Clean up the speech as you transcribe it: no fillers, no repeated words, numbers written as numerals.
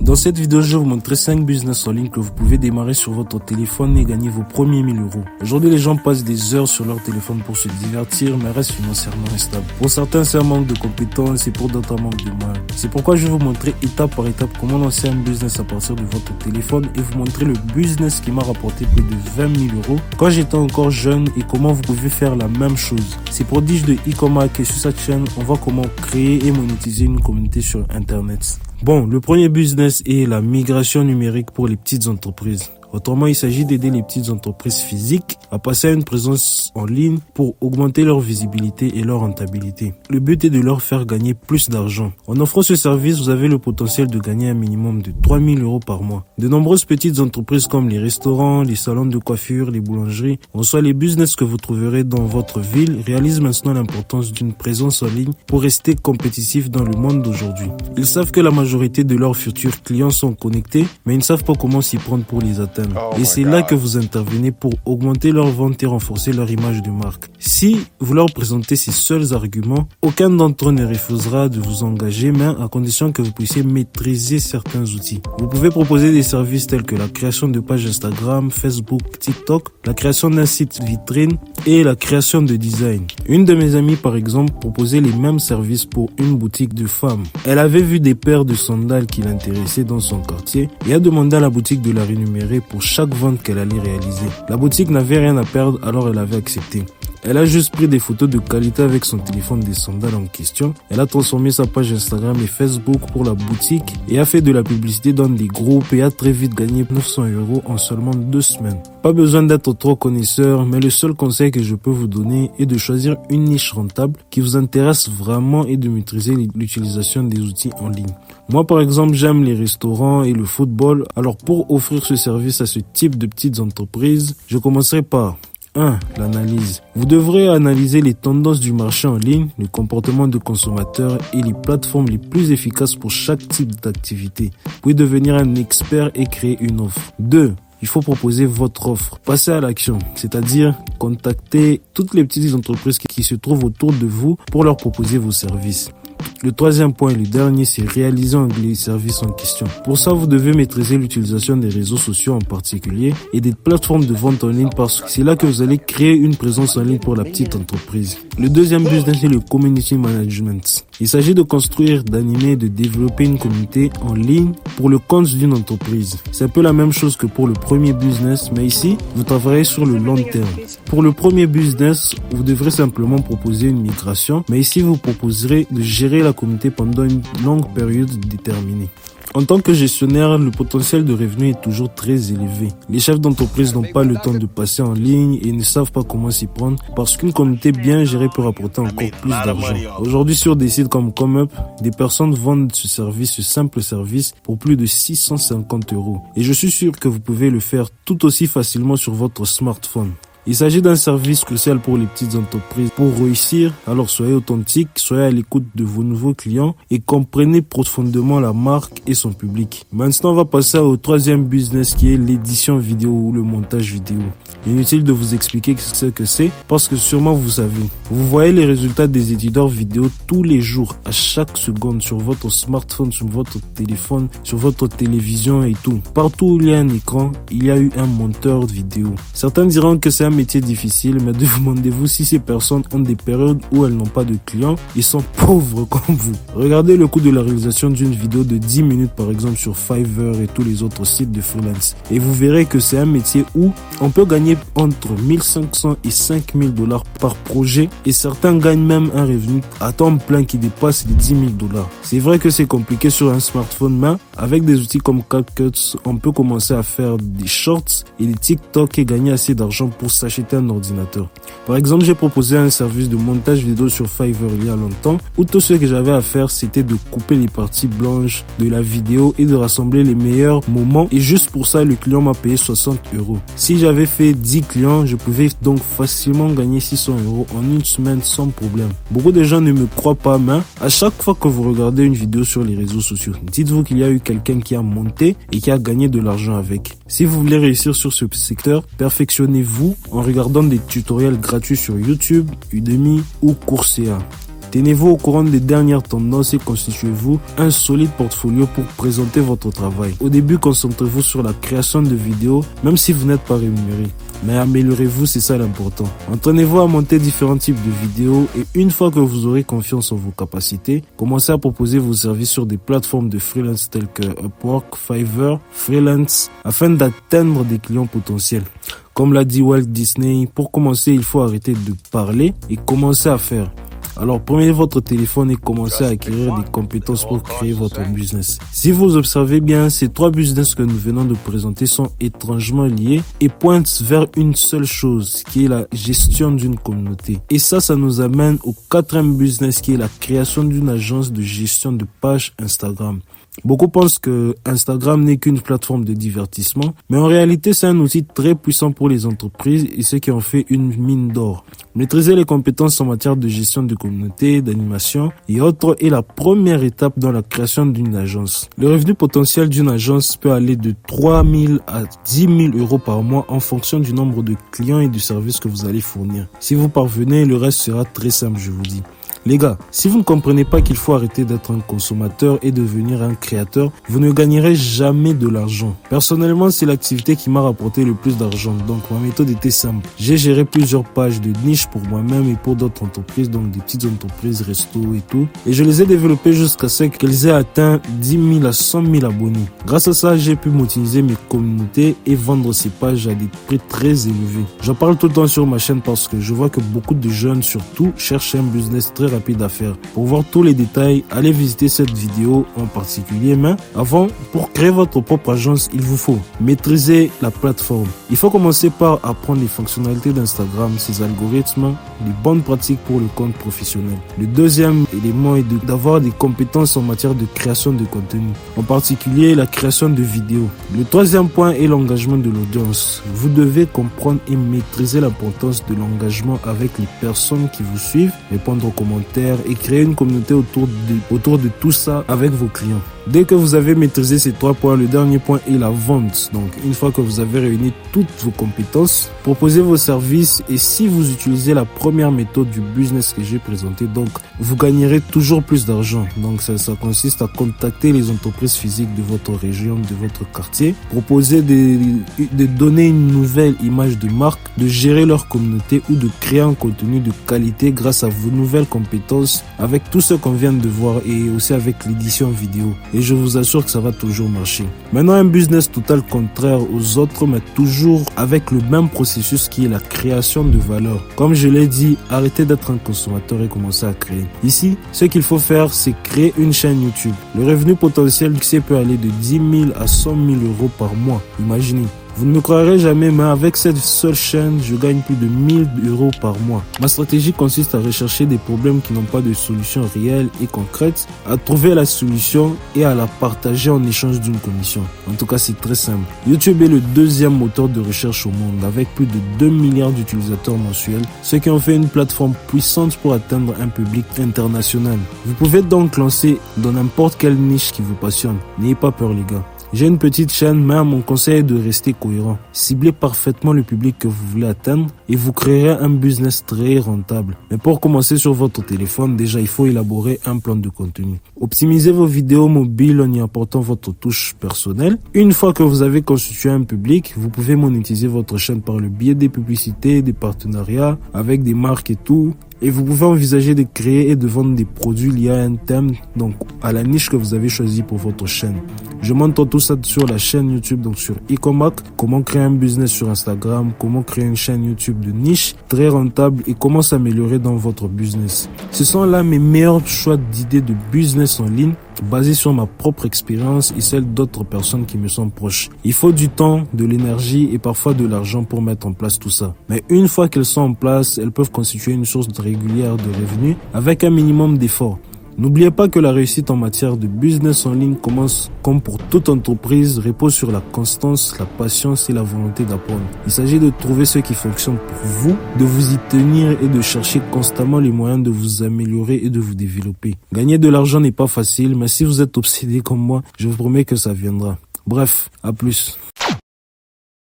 Dans cette vidéo, je vais vous montrer 5 business en ligne que vous pouvez démarrer sur votre téléphone et gagner vos premiers 1000 euros. Aujourd'hui, les gens passent des heures sur leur téléphone pour se divertir, mais restent financièrement instables. Pour certains, c'est un manque de compétences et pour d'autres, un manque de moyens. C'est pourquoi je vais vous montrer étape par étape comment lancer un business à partir de votre téléphone et vous montrer le business qui m'a rapporté plus de 20 000 euros quand j'étais encore jeune et comment vous pouvez faire la même chose. C'est prodige de e-commerce et sur cette chaîne, on voit comment créer et monétiser une communauté sur Internet. Bon, le premier business est la migration numérique pour les petites entreprises. Autrement, il s'agit d'aider les petites entreprises physiques à passer à une présence en ligne pour augmenter leur visibilité et leur rentabilité. Le but est de leur faire gagner plus d'argent. En offrant ce service, vous avez le potentiel de gagner un minimum de 3 000 euros par mois. De nombreuses petites entreprises comme les restaurants, les salons de coiffure, les boulangeries, ou soit les business que vous trouverez dans votre ville, réalisent maintenant l'importance d'une présence en ligne pour rester compétitifs dans le monde d'aujourd'hui. Ils savent que la majorité de leurs futurs clients sont connectés, mais ils ne savent pas comment s'y prendre pour les atteindre. Et c'est là que vous intervenez pour augmenter leurs ventes et renforcer leur image de marque. Si vous leur présentez ces seuls arguments, aucun d'entre eux ne refusera de vous engager, mais à condition que vous puissiez maîtriser certains outils. Vous pouvez proposer des services tels que la création de pages Instagram, Facebook, TikTok, la création d'un site vitrine et la création de design. Une de mes amies, par exemple, proposait les mêmes services pour une boutique de femmes. Elle avait vu des paires de sandales qui l'intéressaient dans son quartier et a demandé à la boutique de la rémunérer pour chaque vente qu'elle allait réaliser. La boutique n'avait rien à perdre, alors elle avait accepté. Elle a juste pris des photos de qualité avec son téléphone des sandales en question. Elle a transformé sa page Instagram et Facebook pour la boutique et a fait de la publicité dans des groupes et a très vite gagné 900 euros en seulement 2 semaines. Pas besoin d'être trop connaisseur, mais le seul conseil que je peux vous donner est de choisir une niche rentable qui vous intéresse vraiment et de maîtriser l'utilisation des outils en ligne. Moi, par exemple, j'aime les restaurants et le football. Alors, pour offrir ce service à ce type de petites entreprises, je commencerai par 1. L'analyse. Vous devrez analyser les tendances du marché en ligne, le comportement de consommateurs et les plateformes les plus efficaces pour chaque type d'activité. Vous pouvez devenir un expert et créer une offre. 2. Il faut proposer votre offre. Passez à l'action, c'est-à-dire contacter toutes les petites entreprises qui se trouvent autour de vous pour leur proposer vos services. Le troisième point et le dernier, c'est réaliser les services en question. Pour ça, vous devez maîtriser l'utilisation des réseaux sociaux en particulier et des plateformes de vente en ligne parce que c'est là que vous allez créer une présence en ligne pour la petite entreprise. Le deuxième business, c'est le community management. Il s'agit de construire, d'animer, de développer une communauté en ligne pour le compte d'une entreprise. C'est un peu la même chose que pour le premier business, mais ici, vous travaillez sur le long terme. Pour le premier business, vous devrez simplement proposer une migration, mais ici, vous proposerez de gérer la communauté pendant une longue période déterminée. En tant que gestionnaire, le potentiel de revenu est toujours très élevé. Les chefs d'entreprise n'ont pas le temps de passer en ligne et ne savent pas comment s'y prendre parce qu'une communauté bien gérée peut rapporter encore plus d'argent. Aujourd'hui, sur des sites comme ComeUp, des personnes vendent ce simple service pour plus de 650 euros. Et je suis sûr que vous pouvez le faire tout aussi facilement sur votre smartphone. Il s'agit d'un service crucial pour les petites entreprises. Pour réussir, alors soyez authentique, soyez à l'écoute de vos nouveaux clients et comprenez profondément la marque et son public. Maintenant, on va passer au troisième business qui est l'édition vidéo ou le montage vidéo. Inutile de vous expliquer ce que c'est parce que sûrement vous savez. Vous voyez les résultats des éditeurs vidéo tous les jours, à chaque seconde, sur votre smartphone, sur votre téléphone, sur votre télévision et tout. Partout où il y a un écran, il y a eu un monteur vidéo. Certains diront que c'est un métier difficile, mais demandez-vous si ces personnes ont des périodes où elles n'ont pas de clients et sont pauvres comme vous. Regardez le coût de la réalisation d'une vidéo de 10 minutes par exemple sur Fiverr et tous les autres sites de freelance. Et vous verrez que c'est un métier où on peut gagner entre 1500 et 5000 dollars par projet et certains gagnent même un revenu à temps plein qui dépasse les 10 000 dollars. C'est vrai que c'est compliqué sur un smartphone, mais avec des outils comme CapCut, on peut commencer à faire des shorts et des TikTok et gagner assez d'argent pour s'acheter un ordinateur. Par exemple, j'ai proposé un service de montage vidéo sur Fiverr il y a longtemps où tout ce que j'avais à faire c'était de couper les parties blanches de la vidéo et de rassembler les meilleurs moments et juste pour ça le client m'a payé 60 euros. Si j'avais fait 10 clients, je pouvais donc facilement gagner 600 euros en une semaine sans problème. Beaucoup de gens ne me croient pas, mais à chaque fois que vous regardez une vidéo sur les réseaux sociaux, dites-vous qu'il y a eu quelqu'un qui a monté et qui a gagné de l'argent avec. Si vous voulez réussir sur ce secteur, perfectionnez-vous en regardant des tutoriels gratuits sur YouTube, Udemy ou Coursera. Tenez-vous au courant des dernières tendances et constituez-vous un solide portfolio pour présenter votre travail. Au début, concentrez-vous sur la création de vidéos, même si vous n'êtes pas rémunéré. Mais améliorez-vous, c'est ça l'important. Entraînez-vous à monter différents types de vidéos et une fois que vous aurez confiance en vos capacités, commencez à proposer vos services sur des plateformes de freelance telles que Upwork, Fiverr, Freelance, afin d'atteindre des clients potentiels. Comme l'a dit Walt Disney, pour commencer, il faut arrêter de parler et commencer à faire. Alors prenez votre téléphone et commencez à acquérir des compétences pour créer votre business. Si vous observez bien, ces 3 business que nous venons de présenter sont étrangement liés et pointent vers une seule chose, qui est la gestion d'une communauté. Et ça nous amène au 4e business, qui est la création d'une agence de gestion de pages Instagram. Beaucoup pensent que Instagram n'est qu'une plateforme de divertissement, mais en réalité c'est un outil très puissant pour les entreprises et ceux qui en fait une mine d'or. Maîtriser les compétences en matière de gestion de communauté, d'animation et autres est la première étape dans la création d'une agence. Le revenu potentiel d'une agence peut aller de 3 000 à 10 000 euros par mois en fonction du nombre de clients et du service que vous allez fournir. Si vous parvenez, le reste sera très simple, je vous dis. Les gars, si vous ne comprenez pas qu'il faut arrêter d'être un consommateur et devenir un créateur, vous ne gagnerez jamais de l'argent. Personnellement, c'est l'activité qui m'a rapporté le plus d'argent. Donc, ma méthode était simple. J'ai géré plusieurs pages de niche pour moi-même et pour d'autres entreprises, donc des petites entreprises, resto et tout. Et je les ai développées jusqu'à ce qu'elles aient atteint 10 000 à 100 000 abonnés. Grâce à ça, j'ai pu monétiser mes communautés et vendre ces pages à des prix très élevés. J'en parle tout le temps sur ma chaîne parce que je vois que beaucoup de jeunes, surtout, cherchent un business très rapide à faire. Pour voir tous les détails, allez visiter cette vidéo en particulier. Mais avant, pour créer votre propre agence, il vous faut maîtriser la plateforme. Il faut commencer par apprendre les fonctionnalités d'Instagram, ses algorithmes, les bonnes pratiques pour le compte professionnel. Le deuxième élément est d'avoir des compétences en matière de création de contenu, en particulier la création de vidéos. Le troisième point est l'engagement de l'audience. Vous devez comprendre et maîtriser l'importance de l'engagement avec les personnes qui vous suivent, répondre aux commentaires et créer une communauté autour de tout ça avec vos clients. Dès que vous avez maîtrisé ces 3 points, le dernier point est la vente. Donc, une fois que vous avez réuni toutes vos compétences, proposez vos services et si vous utilisez la première méthode du business que j'ai présenté, donc, vous gagnerez toujours plus d'argent. Donc, ça consiste à contacter les entreprises physiques de votre région, de votre quartier, proposer de donner une nouvelle image de marque, de gérer leur communauté ou de créer un contenu de qualité grâce à vos nouvelles compétences avec tout ce qu'on vient de voir et aussi avec l'édition vidéo. Et je vous assure que ça va toujours marcher. Maintenant, un business total contraire aux autres, mais toujours avec le même processus qui est la création de valeur. Comme je l'ai dit, arrêtez d'être un consommateur et commencez à créer. Ici, ce qu'il faut faire, c'est créer une chaîne YouTube. Le revenu potentiel peut aller de 10 000 à 100 000 euros par mois. Imaginez. Vous ne me croirez jamais, mais avec cette seule chaîne, je gagne plus de 1000 euros par mois. Ma stratégie consiste à rechercher des problèmes qui n'ont pas de solution réelle et concrète, à trouver la solution et à la partager en échange d'une commission. En tout cas, c'est très simple. YouTube est le 2e moteur de recherche au monde, avec plus de 2 milliards d'utilisateurs mensuels, ce qui en fait une plateforme puissante pour atteindre un public international. Vous pouvez donc lancer dans n'importe quelle niche qui vous passionne. N'ayez pas peur, les gars. J'ai une petite chaîne, mais mon conseil est de rester cohérent. Ciblez parfaitement le public que vous voulez atteindre et vous créerez un business très rentable. Mais pour commencer sur votre téléphone, déjà il faut élaborer un plan de contenu. Optimisez vos vidéos mobiles en y apportant votre touche personnelle. Une fois que vous avez constitué un public, vous pouvez monétiser votre chaîne par le biais des publicités, des partenariats avec des marques et tout. Et vous pouvez envisager de créer et de vendre des produits liés à un thème, donc à la niche que vous avez choisi pour votre chaîne. Je montre tout ça sur la chaîne YouTube, donc sur Ecomac, comment créer un business sur Instagram, comment créer une chaîne YouTube de niche très rentable et comment s'améliorer dans votre business. Ce sont là mes meilleurs choix d'idées de business en ligne basés sur ma propre expérience et celle d'autres personnes qui me sont proches. Il faut du temps, de l'énergie et parfois de l'argent pour mettre en place tout ça. Mais une fois qu'elles sont en place, elles peuvent constituer une source régulière de revenus avec un minimum d'efforts. N'oubliez pas que la réussite en matière de business en ligne commence, comme pour toute entreprise, repose sur la constance, la patience et la volonté d'apprendre. Il s'agit de trouver ce qui fonctionne pour vous, de vous y tenir et de chercher constamment les moyens de vous améliorer et de vous développer. Gagner de l'argent n'est pas facile, mais si vous êtes obsédé comme moi, je vous promets que ça viendra. Bref, à plus.